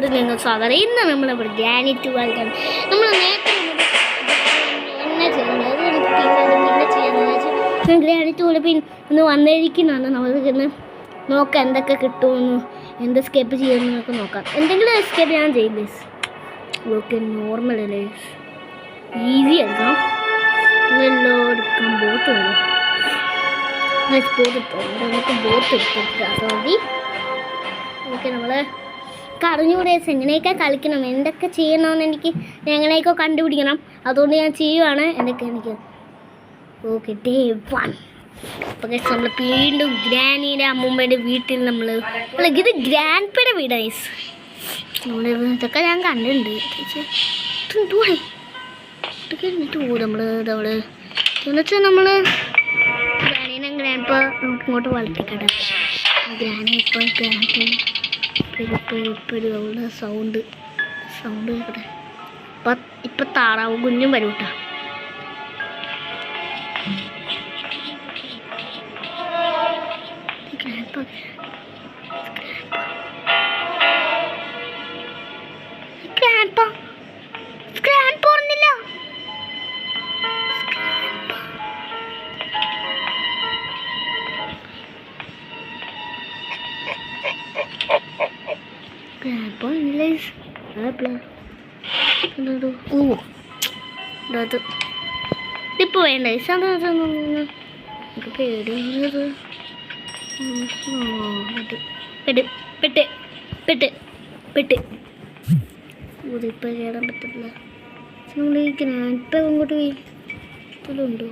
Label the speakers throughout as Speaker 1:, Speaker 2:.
Speaker 1: വീഡിയോയിൽ നിങ്ങൾ സ്വാഗതം. ഇന്ന് നമ്മളിവിടെ ഗ്രാനൈറ്റ് കളിക്കണം. നമ്മൾ നേരത്തെ എന്നെ ചെയ്യുന്നത് അത് പിന്നെ ചെയ്യാമെന്ന് വെച്ചാൽ ഗ്രാനൈറ്റ് പോലെ പിന്നെ വന്നിരിക്കുന്നതാണ്. നമ്മൾക്ക് നോക്കാം എന്തൊക്കെ കിട്ടുമെന്ന്, എന്ത് സ്കേപ്പ് ചെയ്യുമെന്നൊക്കെ നോക്കാം. എന്തെങ്കിലും എസ്കേപ്പ് ഞാൻ ചെയ്യും ഗൈസ്. ഓക്കെ, നോർമൽ അല്ലേ, ഈസി എടുക്കാം. എല്ലാവർക്കും ബോട്ട് വേണം. നമുക്ക് ബോട്ട് എടുത്തിട്ടാൽ മതി. ഓക്കെ, നമ്മൾ അറിഞ്ഞൂടെ എങ്ങനെയൊക്കെ കളിക്കണം, എന്തൊക്കെ ചെയ്യണമെന്ന് എനിക്ക് എങ്ങനെയൊക്കെ കണ്ടുപിടിക്കണം. അതുകൊണ്ട് ഞാൻ ചെയ്യുവാണ് എന്തൊക്കെ എനിക്ക്. Okay, day 1. അപ്പോൾ നമ്മൾ വീണ്ടും ഗ്രാനിയുടെ അമ്മൂമ്മയുടെ വീട്ടിൽ ഇത് ഗ്രാൻഡ്പയുടെ വീടാണ് ഗൈസ്. നമ്മൾ ഇതൊക്കെ ഞാൻ കണ്ടിട്ടുണ്ട്. നമ്മൾ ഗ്രാനീനെ ഗ്രാൻഡ്പ നമുക്ക് ഇങ്ങോട്ട് വളർത്തിക്കട്ടെ. ഗ്രാനി ഇപ്പോഴും അവളുടെ സൗണ്ട് കേൾക്കട്ടെ. ഇപ്പം താറാവ് കുഞ്ഞും വരും കേട്ടോ. ഇപ്പൊ വേണ്ട പേടിയത് ഇപ്പൊ കയറാൻ പറ്റില്ല. നമ്മൾ ഈ ഗ്രാൻഡ് അങ്ങോട്ട് പോയി ഉണ്ടോ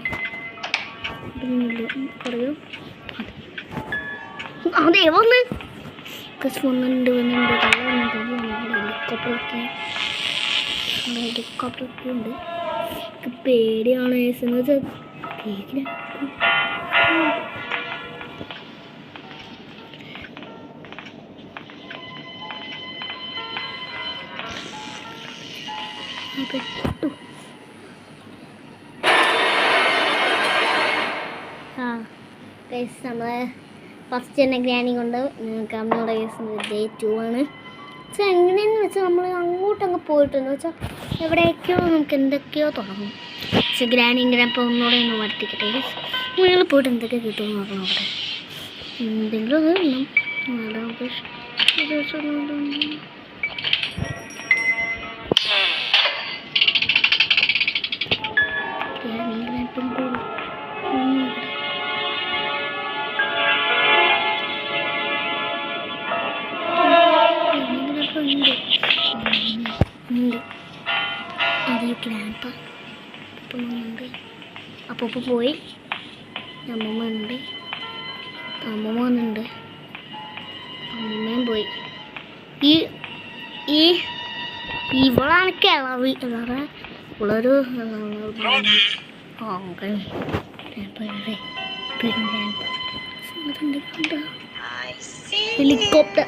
Speaker 1: പറയൂ. അതെ വന്ന് വന്നിട്ടുണ്ട് ഹെലികോപ്റ്ററൊക്കെ ഉണ്ട്. പേടിയാണ് നമ്മളെ ഫസ്റ്റ് തന്നെ ഗ്രാനി കൊണ്ട് കമ്മിയുടെ കേസ് ഡേ 2 ആണ്. പക്ഷെ എങ്ങനെയെന്ന് വെച്ചാൽ നമ്മൾ അങ്ങോട്ടങ്ങ് പോയിട്ടെന്ന് വെച്ചാൽ എവിടെയൊക്കെയോ നമുക്ക് എന്തൊക്കെയോ തുടങ്ങും. പക്ഷെ ഗ്രാനി ഇങ്ങനെ അപ്പോൾ ഒന്നുകൂടെ ഒന്ന് വർത്തിക്കട്ടെ. നിങ്ങൾ പോയിട്ട് എന്തൊക്കെ കിട്ടുമെന്ന് നോക്കണം. അവിടെ എന്തെങ്കിലും അത് അപ്പൂപ്പ പോയി, അമ്മമ്മ ഉണ്ട്, അമ്മമ്മയും പോയി. ഇവളാണ് കിളവി വേറെ ഉള്ളൊരു ഹെലികോപ്റ്റർ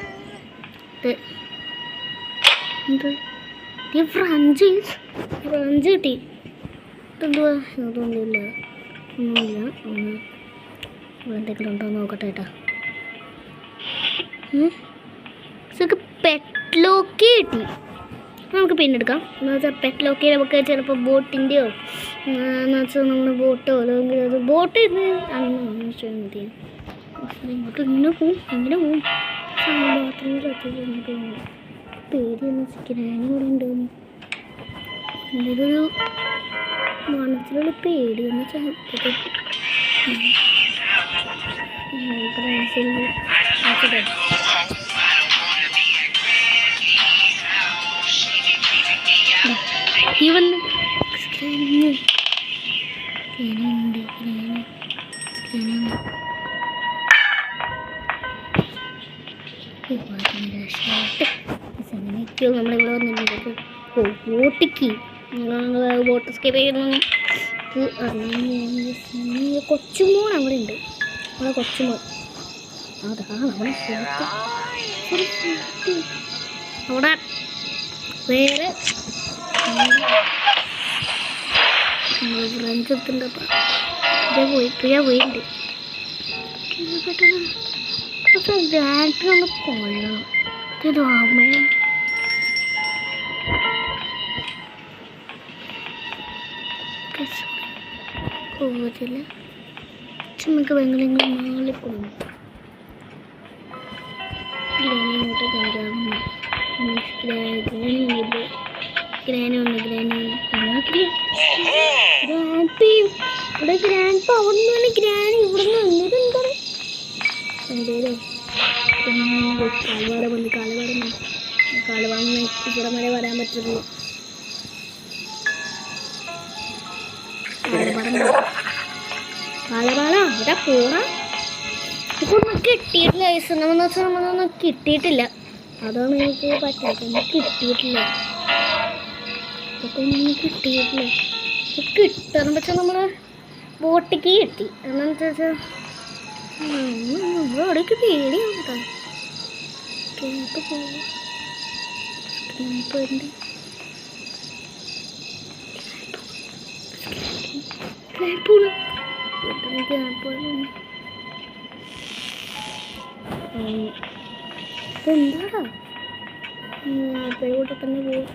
Speaker 1: ഫ്രഞ്ച് കിട്ടി. എന്തുവാ അതൊന്നുമില്ല, എന്തെങ്കിലും ഉണ്ടോ നോക്കട്ടെ കേട്ടോ. പെറ്റ്ലോക്കി കിട്ടി. നമുക്ക് പിന്നെ എടുക്കാം. എന്ന് വെച്ചാൽ പെറ്റ്ലോക്കി നമുക്ക് ചിലപ്പോൾ ബോട്ടിൻ്റെയോ എന്ന് വെച്ചാൽ നമ്മൾ ബോട്ടോ അല്ലെങ്കിൽ അത് ബോട്ട് അങ്ങനെ വെച്ചാൽ മതി. ഇങ്ങോട്ട് ഇങ്ങനെ പോവും, എങ്ങനെ പോവും? ബാത്റൂമിലൊക്കെ പേടിയെന്ന് ചിക്കനാനും കൂടെ ഉണ്ടെന്ന് എന്തൊരു മനസ്സിലുള്ള പേടിയെന്ന് വെച്ചാൽ ഇവന്ന് അങ്ങനെയൊക്കെയോ നമ്മളിവിടെ വന്നിട്ട് ബോട്ടിക്ക് ബോട്ട് സ്കേപ്പ് ചെയ്യുന്ന കൊച്ചുമോൻ അവിടെ ഉണ്ട്. നമ്മളെ കൊച്ചുമോൻ അതാ നമ്മളെ അവിടെ വേറെ ഫ്രണ്ട്സ് എത്തുണ്ട്. പോയിട്ടുണ്ട്. ഗ്രാൻഡിനൊന്ന് കൊള്ളണം. ഇത് അമ്മയും പറ്റില്ല. നമുക്ക് ഭയങ്കര നാളെ പോകും. ഗ്രാനിയോട്ട് കണ്ടാകുന്നു. ഗ്രാനി ഉണ്ട്. ഇവിടെ ഗ്രാൻഡ് അവിടെ ഗ്രാനി ഇവിടെ നിന്ന് എന്താണ് കാലവാടം ഇവിടെ വരെ വരാൻ പറ്റുള്ളൂ. കാലവാട ഇവിടെ പോണ ഇപ്പോൾ നമുക്ക് കിട്ടിയിട്ടില്ല. നമ്മന്ന് വെച്ചാൽ നമ്മളൊന്നും കിട്ടിയിട്ടില്ല. അതാണ് എനിക്ക് പറ്റാത്തത്. നമുക്ക് കിട്ടിയിട്ടില്ല. ഇതൊക്കെ ഒന്നും കിട്ടിയിട്ടില്ല. കിട്ടണം വെച്ചാൽ നമ്മൾ ബോട്ടിക്ക് കിട്ടി. എന്താണെന്ന് വെച്ചാൽ നമ്മളവിടേക്ക് പേടിയാണ് കേട്ടോ. ക്യാമ്പ് പോകും. ക്യാമ്പ് ഉണ്ട്. ക്യാമ്പ് എന്താടാ പേരോട്ട് തന്നെ പോകും.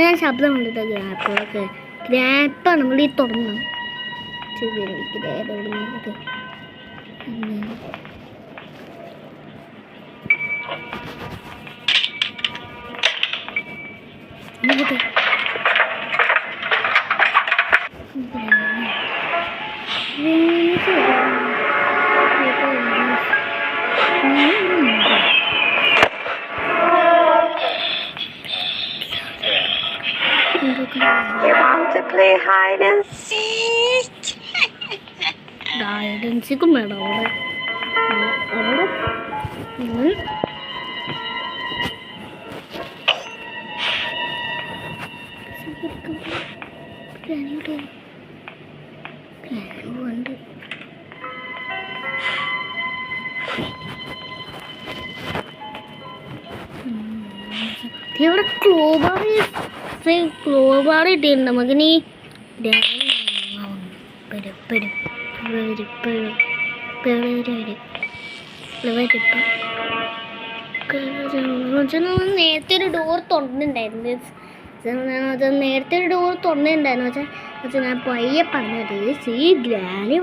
Speaker 1: ഞാൻ ശബ്ദം കണ്ടിട്ട് ഗ്രാപ്പൊക്കെ ഗ്രാപ്പ നമ്മൾ ഈ തുറന്നു
Speaker 2: You want to play hide and seek?
Speaker 1: Hide and seek madam അവിടെ ഇവിടെ ക്ലോബാർ കിട്ടിയിട്ടുണ്ട് നമുക്കിനി നേരത്തെ ഒരു ഡോർ തുറന്നിട്ടുണ്ടായിരുന്നു. നേരത്തെ ഒരു ഡോർ തുറന്നിട്ടുണ്ടായിരുന്നു വെച്ചാൽ ഞാൻ പയ്യെ പറഞ്ഞത് ഈ ഗ്രാനി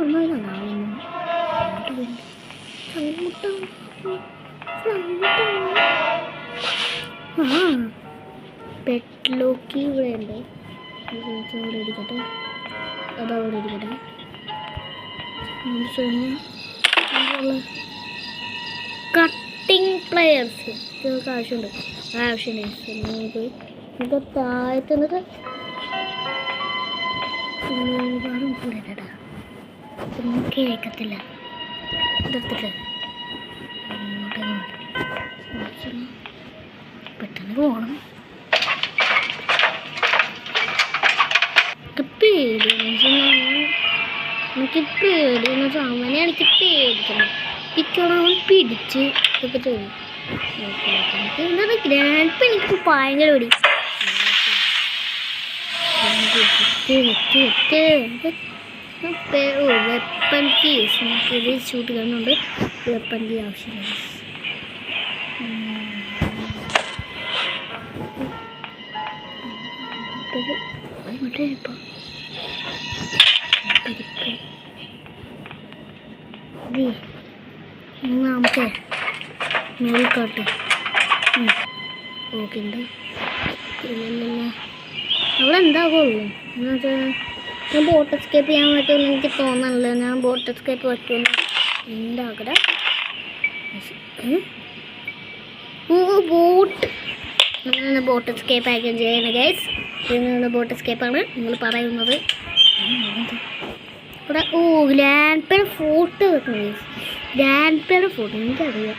Speaker 1: പെറ്റ്ലോക്കി ഇവിടെ ഉണ്ട്. അവിടെ ഇരിക്കട്ടെ, അതവിടെ ഇരിക്കട്ടെ. കട്ടിങ് പ്ലെയേഴ്സ് നമുക്ക് ആവശ്യമുണ്ട്. നമുക്ക് താഴത്ത് നിന്നൊക്കെ കൂടെടാ കേൾക്കത്തില്ല. ഇതെടുത്തിട്ട് പെട്ടെന്ന് പോകണം. എനിക്ക് പേടിയെന്ന് വെച്ചാൽ അവനെ എനിക്ക് പേടിക്കണം. ഇരിക്കണം അവൻ പിടിച്ച് ഇതൊക്കെ ചെയ്യും. എന്താണ് ഗ്രാൻഡ് എനിക്ക് ഭയങ്കര വെപ്പൺ കേസ് നമുക്കിത് ഷൂട്ട് കാണുന്നുണ്ട്. വെപ്പൺ കീ ആവശ്യമില്ല. ഇപ്പം മൂന്നാമത്തെ മേൽക്കാട്ട് ഓക്കെ ഉണ്ട്. അവിടെ എന്താകുള്ളൂ എന്നുവെച്ചാൽ ഞാൻ ബോട്ട് എസ്കേപ്പ് ചെയ്യാൻ പറ്റുമെന്ന് എനിക്ക് തോന്നണില്ല. ഞാൻ ബോട്ട് എസ്കേപ്പ് പറ്റുമെന്ന് എൻ്റെ ആഗ്രഹം. ബോട്ട് എസ്കേപ്പ് ആയിരിക്കും ചെയ്യുന്നത് ഗൈസ്. ഇതിനുള്ള ബോട്ട് എസ്കേപ്പാണ് നിങ്ങൾ പറയുന്നത്. ഇവിടെ ഗ്രാൻഡ് പേയുടെ ഫോട്ടോ വെക്കണം. ഗ്രാൻഡ് പേയുടെ ഫോട്ടോ എനിക്കറിയാം.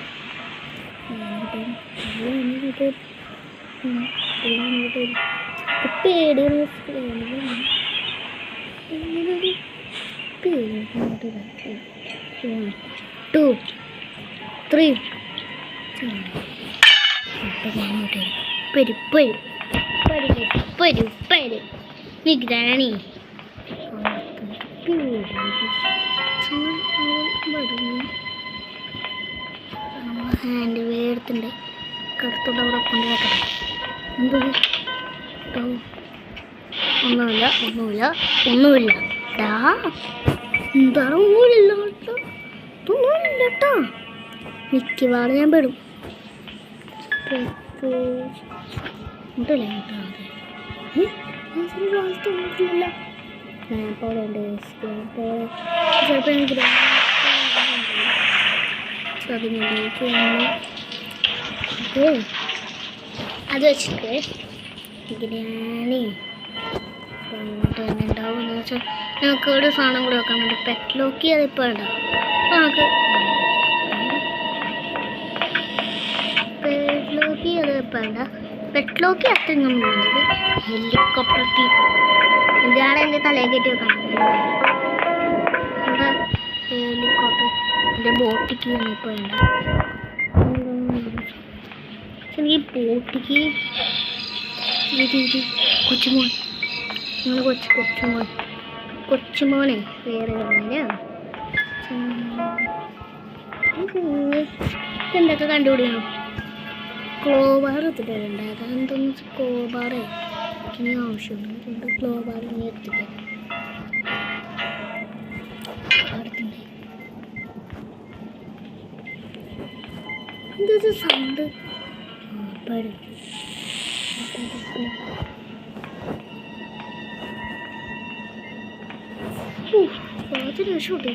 Speaker 1: പേടി 2 3 ഗ്രാണി ഹാൻഡ് വേർത്തിൻ്റെ കടുത്തോടെ അവിടെ കൊണ്ടുവെക്കണം. ഒന്നുമില്ല എന്താണ് ഒന്നുമില്ല കേട്ടോ. മിക്കവാറും ഞാൻ പെടും. അത് വെച്ചിട്ട് ഗ്രാനി ഉണ്ടാവും എന്ന് വെച്ചാൽ ഞങ്ങൾക്ക് ഒരു സാധനം കൂടെ വെക്കാൻ വേണ്ടി പെറ്റ് ലോക്കി അതിപ്പോൾ ഉണ്ടാവും. അപ്പോൾ നമുക്ക് പെറ്റ് ലോക്കി അത് ഇപ്പോൾ ഉണ്ടാവും. പെറ്റ് ലോക്കി അത്രയും വേണ്ടത് ഹെലികോപ്റ്റർ ടീം ഇതാണ് എൻ്റെ തലയിൽ കയറ്റി വെക്കണം. എന്താ ഹെലികോപ്റ്റർ എൻ്റെ ബോട്ടിക്ക് ഇപ്പോൾ വേണ്ട. എനിക്ക് ബോട്ടിക്ക് കൊച്ചുമോൻ നിങ്ങൾ കൊച്ചുമോനെ വേറെ എന്തൊക്കെ കണ്ടുപിടിക്കണം. ക്ലോബാർ എടുത്തിട്ടുണ്ട്. അതെന്തെന്ന് വെച്ചാൽ ക്ലോബാറ് ഇനി ആവശ്യമുണ്ട്. ക്ലോബാർ ഇനി എടുത്തിട്ട് എന്തൊരു സൗണ്ട് പടും അതിന് ഷൂട്ട്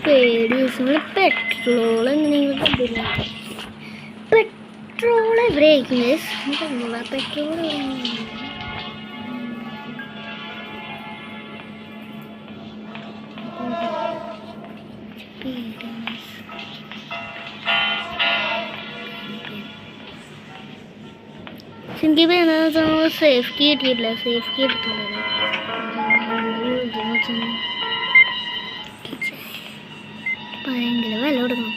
Speaker 1: പേടി. പെട്രോൾ എങ്ങനെയെങ്കിലും കണ്ടില്ല. പെട്രോൾ എവിടെയായിരിക്കും? പെട്രോൾ എനിക്ക് സേഫ്റ്റി കിട്ടിയിട്ടില്ല. സേഫ്റ്റി എടുത്തോളൂ. ഭയങ്കര വില കൊടുക്കണം.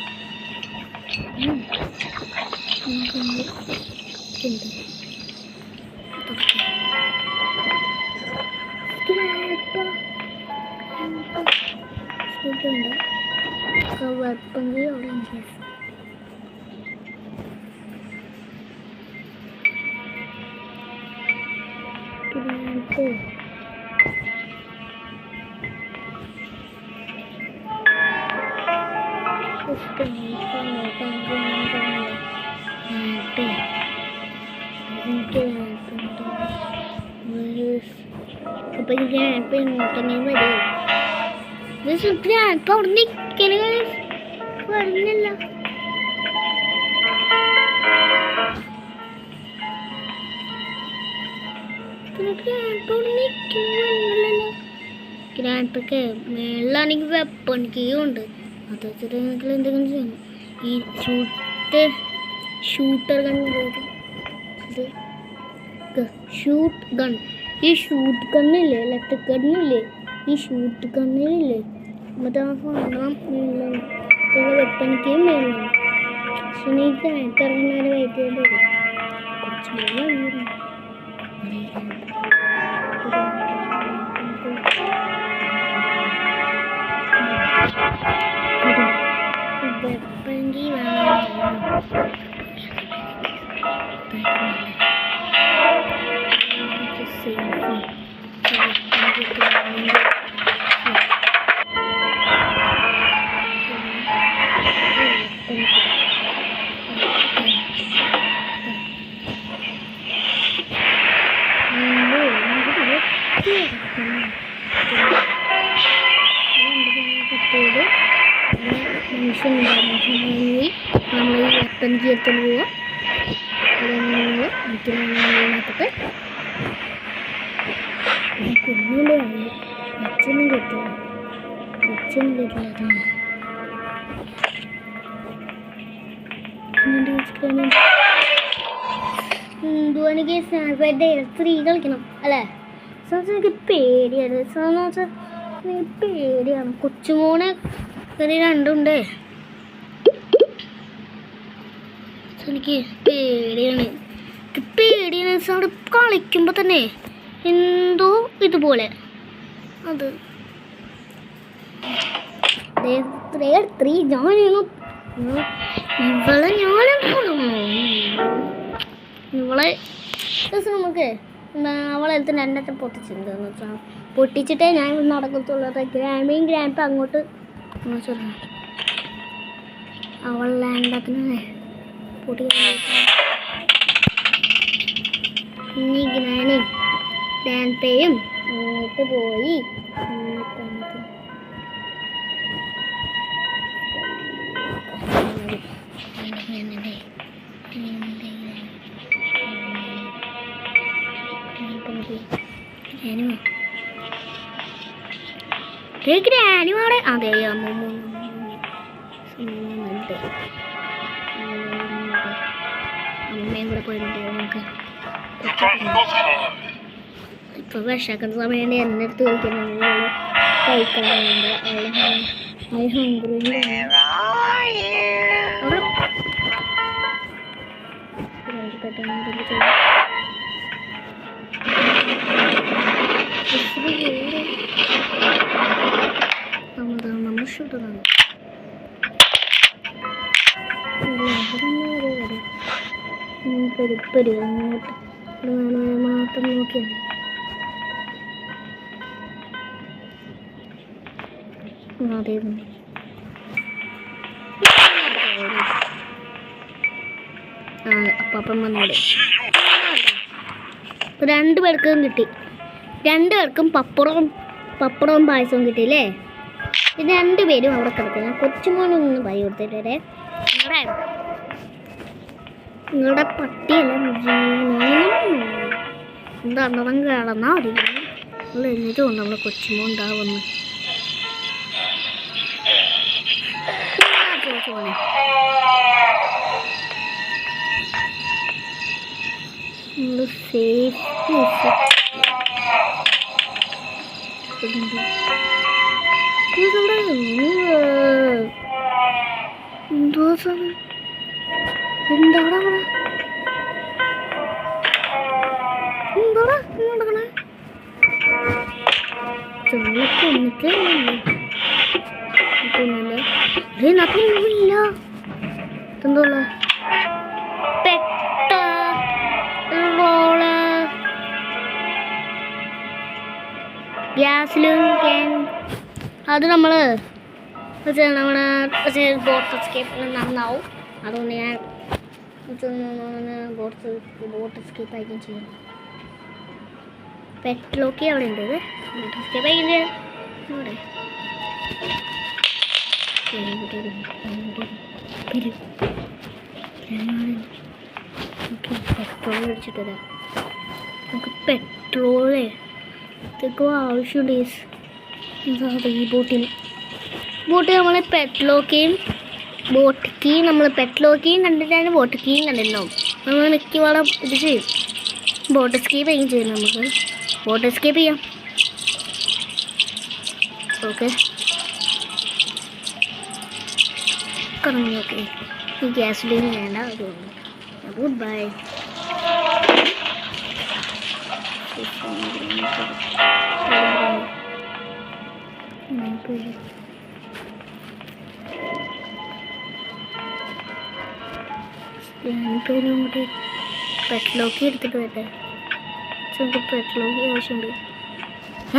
Speaker 1: വെപ്പങ്കി അവിടെ അപ്പോൾ ഗ്രാൻഡ് ഇങ്ങോട്ടന്നെ വരും. ഗ്രാൻഡ് അവിടെ നിൽക്കല് വരുന്നില്ല. ഗ്രാൻഡ് പേക്ക് മേളിലാണെങ്കിൽ വെപ്പൺ കീ ഉണ്ട്. അത് വെച്ചിട്ട് നിങ്ങൾക്ക് എന്തെങ്കിലും ചെയ്യണം. ഈ ഷൂട്ടർ ഗൺ ഷൂട്ട് ഗൺ ഈ ഷൂട്ട് ഗണ്ണില്ലേ ഇലക്ട്രിക് ഗണ്ണില്ലേ ഈ ഷൂട്ട് ഗണ്ണിലില്ലേ മറ്റേ ആ സാധനം വെപ്പണിക്കുകയും വേണം. പക്ഷെ എനിക്ക് ഇറങ്ങുന്നവരെ വെയിറ്റ് ചെയ്യേണ്ടി വരും. കുറച്ച് വെപ്പണി വേണം. നമ്മൾ ഈ എത്തനിക്ക് എടുത്തുകൊണ്ട് പോവുക. അവിടെ നിങ്ങൾ നോക്കട്ടെ. കുഞ്ഞുകൊണ്ട് അച്ഛനും കേട്ടില്ല, അച്ഛനും കേട്ടില്ല. എന്തുവാണെങ്കിൽ സ്ത്രീ കളിക്കണം അല്ലേ? എനിക്ക് പേടിയാണ്. എനിക്ക് പേടിയാണ്. കൊച്ചുമോനെ ഒരു രണ്ടുണ്ടേ, എനിക്ക് പേടിയാണ്. അവിടെ കളിക്കുമ്പോൾ തന്നെ എന്തോ ഇതുപോലെ അത് സ്ത്രീ ഇവളെ നമുക്ക് അവളെടുത്ത് രണ്ടത്തെ പൊട്ടിച്ചിട്ടുണ്ടെന്ന് വെച്ചാൽ പൊട്ടിച്ചിട്ടേ ഞാൻ നടക്കത്തുള്ളൂ. ഗ്രാൻഡ് അങ്ങോട്ട് അവളുടെ രണ്ടത്തിന് പൊട്ടി ഇനി ഗ്രാനും ഗ്രാൻഡ് പേയും അങ്ങോട്ട് പോയി. ഗ്രാനുമാണ്. അതെ അമ്മയും കൂടെ പോയിട്ടുണ്ട്. നമുക്ക് ഇപ്പൊ വിഷാക്കുന്ന സമയം എന്നെ അടുത്ത് കഴിക്കുന്നുണ്ട്. കഴിക്കാറുണ്ട്. നമ്മൾ ഷൂട്ടാണ് പെരുപ്പരു അങ്ങോട്ട് മാത്രം നോക്കിയാൽ അതെ അപ്പം വന്നോടെ 2 പേർക്കും കിട്ടി. 2 പേർക്കും പപ്പടവും പായസവും കിട്ടിയില്ലേ? ഇത് 2 പേരും അവിടെ കിടക്കുക. കൊച്ചുമോനൊന്നും പൈ കൊടുത്തിട്ടേ നിങ്ങളുടെ പട്ടിയല്ല എന്താണ്ടം കിടന്നാ മതി. നമ്മൾ എന്നിട്ട് കൊണ്ട് നമ്മളെ കൊച്ചുമോ ഉണ്ടാവുന്നു. ഗ്യാസിലും അത് നമ്മൾ നമ്മുടെ ബോട്ട് എസ്കേപ്പ് നന്നാവും. അതുകൊണ്ട് ഞാൻ ബോട്ട് എസ്കേപ്പ് ആയിരിക്കും ചെയ്യും. പെട്രോക്കി അവിടെ ഉണ്ട്. ബോട്ട് എസ്കേപ്പ് ആയിരിക്കും അവിടെ പെട്രോൾ അടിച്ചിട്ട് വരാം. നമുക്ക് പെട്രോളേ ഇതൊക്കെ ആവശ്യമുണ്ട്. ഈ ബോട്ടിൽ നമ്മൾ പെട്ലോക്കിയും കണ്ടിട്ടാണ് ബോട്ട് കീയും കണ്ടിട്ടുണ്ടാവും. നമ്മൾ മിക്കവാറും ഇത് ചെയ്യും. ബോട്ട് എസ്കേപ്പ് ചെയ്യും. നമുക്ക് ബോട്ട് എസ്കേപ്പ് ചെയ്യാം. ഓക്കെ കറങ്ങി. ഓക്കെ ഈ ഗ്യാസിലും വേണ്ട. അതുകൊണ്ട് ഗുഡ് ബൈ. ഞാനിപ്പോൾ പെട്രോക്കി എടുത്തിട്ട് വരട്ടെ. പെട്രോക്കി ആവശ്യമുണ്ട്.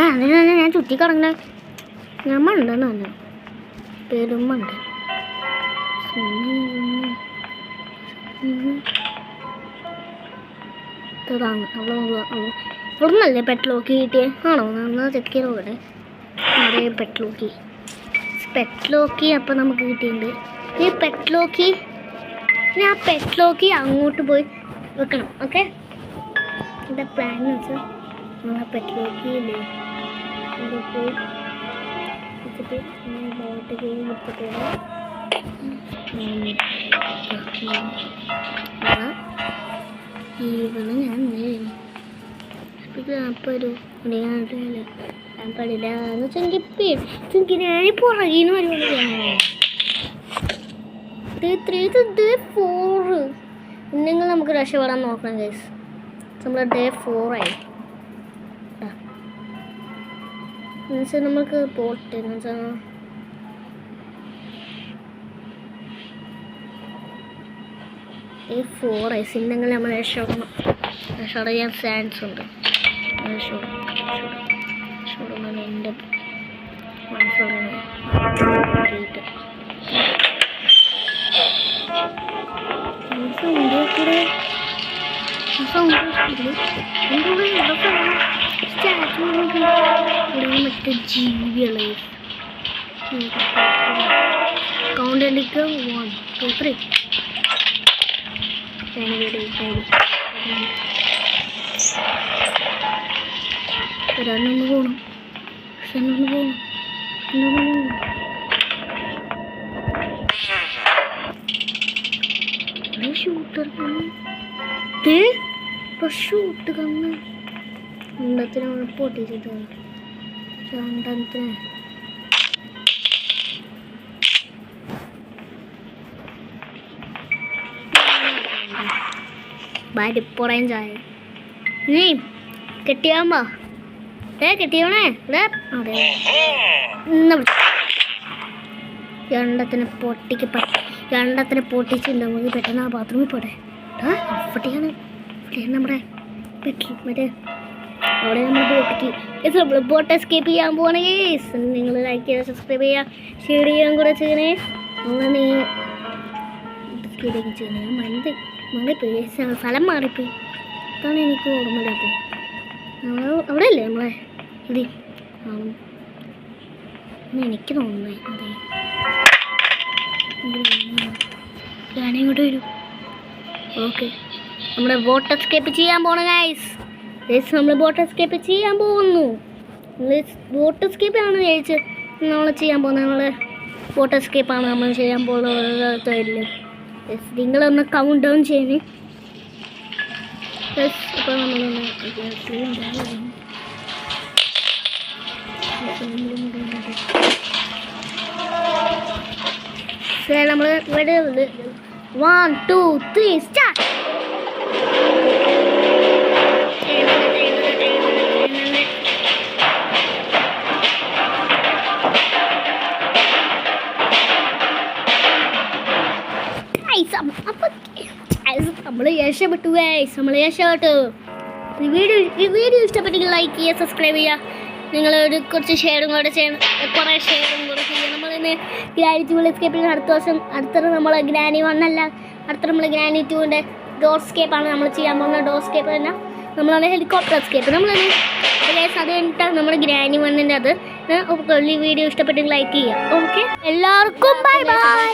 Speaker 1: അതിനാണ് ഞാൻ ചുറ്റി കറങ്ങണ. ഞാൻ മണ്ടെന്ന് പറഞ്ഞു. പേരും മണ്ട. അവിടെ നല്ലേ പെട്രോക്കി കിട്ടിയേ ആണോ? നമ്മൾ ചെക്ക് ചെയ്ത് നോക്കട്ടെ. അതേ പെട്രോക്കി അപ്പം നമുക്ക് കിട്ടിയിട്ടുണ്ട്. ഈ പെട്ലോക്കി ഇനി ആ പെട്ലോക്കി അങ്ങോട്ട് പോയി വെക്കണം. ഓക്കെ, എന്താ പ്ലാൻ എന്ന് വെച്ചാൽ നമ്മൾ പെട്ലോക്കിയില്ലേ അവിടെ പോയി വെച്ചിട്ട് ബോട്ട് കയറി എടുത്തിട്ട് ഇവണ് ഞാൻ അപ്പോൾ ഒരു ഞാൻ പടില്ല എന്ന് വെച്ചെങ്കിൽ ഞാൻ പുറകിന് വരുവാണ്. നിങ്ങൾ നമുക്ക് രക്ഷപ്പെടാൻ നോക്കണം ഗൈസ്. നമ്മൾ ഡേ 4 ആയി. എന്നുവെച്ചാൽ നമുക്ക് പോട്ടെ എന്ന് വെച്ചാൽ ഡേ 4 ആയി. സിന്നെങ്കിൽ നമ്മൾ രക്ഷപ്പെടാൻ ചാൻസ് ഉണ്ട്. എൻ്റെ മനസ്സോടാണ് മറ്റേ ജീവികളെ കൗണ്ട് എടുക്കുക 1 2 3 രണ്ടൊന്ന് പോകണം. ഷൂട്ടർ ഷൂട്ട് കണ്ണ് രണ്ടത്തിനാണ് പൊട്ടിച്ചിട്ട് രണ്ടത്തിന് ഭാര്യപ്പുറയും ചായ നീ കെട്ടിയാകുമ്പോ കെട്ടിയോണേ അതെ രണ്ടത്തിന് പൊട്ടിച്ചിട്ടുണ്ട്. നമുക്ക് പെട്ടെന്ന് ആ ബാത്റൂമിൽ പോട്ടെ. അവിടെയാണ് നമ്മുടെ മറ്റേ അവിടെ നമ്മൾ ബോട്ട് എസ്കേപ്പ് ചെയ്യാൻ പോകണേ. നിങ്ങൾ ലൈക്ക് ചെയ്യുക, സബ്സ്ക്രൈബ് ചെയ്യുക, ഷെയർ ചെയ്യാൻ കൂടെ ചെയ്യണേ. അങ്ങനെ മാറിപ്പോയി, സ്ഥലം മാറിപ്പോയി. അതാണ് എനിക്ക് ഓർമ്മയില്ലാത്തത്. അവിടെ അല്ലേ നമ്മളെ ഇത് എനിക്ക് തോന്നുന്നേ. അതെ, ഞാനിങ്ങോട്ട് വരും. ഓക്കെ, നമ്മുടെ ബോട്ട് എസ്കേപ്പ് ചെയ്യാൻ പോകണം ഗൈസ്. നമ്മൾ ബോട്ട് എസ്കേപ്പ് ചെയ്യാൻ പോകുന്നു. ബോട്ട് എസ്കേപ്പ് ആണ് കഴിച്ച് നമ്മൾ ചെയ്യാൻ പോകുന്നത്. നമ്മൾ ബോട്ട് എസ്കേപ്പാണ് നമ്മൾ ചെയ്യാൻ പോകുന്നത്. നിങ്ങളൊന്ന് കൗണ്ട് ഡൗൺ ചെയ്യുന്നേ. അപ്പോൾ നമ്മളൊന്ന് നമ്മൾ ഇവിടെ 1 2 3 സ്റ്റാർട്ട്. നമ്മൾ രക്ഷപ്പെട്ടു ഗൈസ്, നമ്മൾ രക്ഷപ്പെട്ടു. ഈ വീഡിയോ ഇഷ്ടപ്പെട്ടെങ്കിൽ ലൈക്ക് ചെയ്യുക, സബ്സ്ക്രൈബ് ചെയ്യുക. നിങ്ങൾ കുറച്ച് ഷെയറും കൂടെ ചെയ്യണം, കുറേ ഷെയറും കൂടെ ചെയ്യുക. നമ്മളിന്ന് ഗ്രാനി 2 എസ്കേപ്പിന് അടുത്ത നമ്മൾ ഗ്രാനി 1 അല്ല, അടുത്ത നമ്മൾ ഗ്രാനി 2ൻ്റെ ഡോർ സ്കേപ്പാണ് നമ്മൾ ചെയ്യാൻ പോകുന്നത്. ഡോർ സ്കേപ്പ് തന്നെ നമ്മളാണ് ഹെലികോപ്റ്റർ എസ്കേപ്പ്. നമ്മളത് അത് കഴിഞ്ഞിട്ടാണ് നമ്മുടെ ഗ്രാനി 1ൻ്റെ അത്. ഈ വീഡിയോ ഇഷ്ടപ്പെട്ടെങ്കിൽ ലൈക്ക് ചെയ്യുക. ഓക്കെ, എല്ലാവർക്കും ബൈ ബൈ.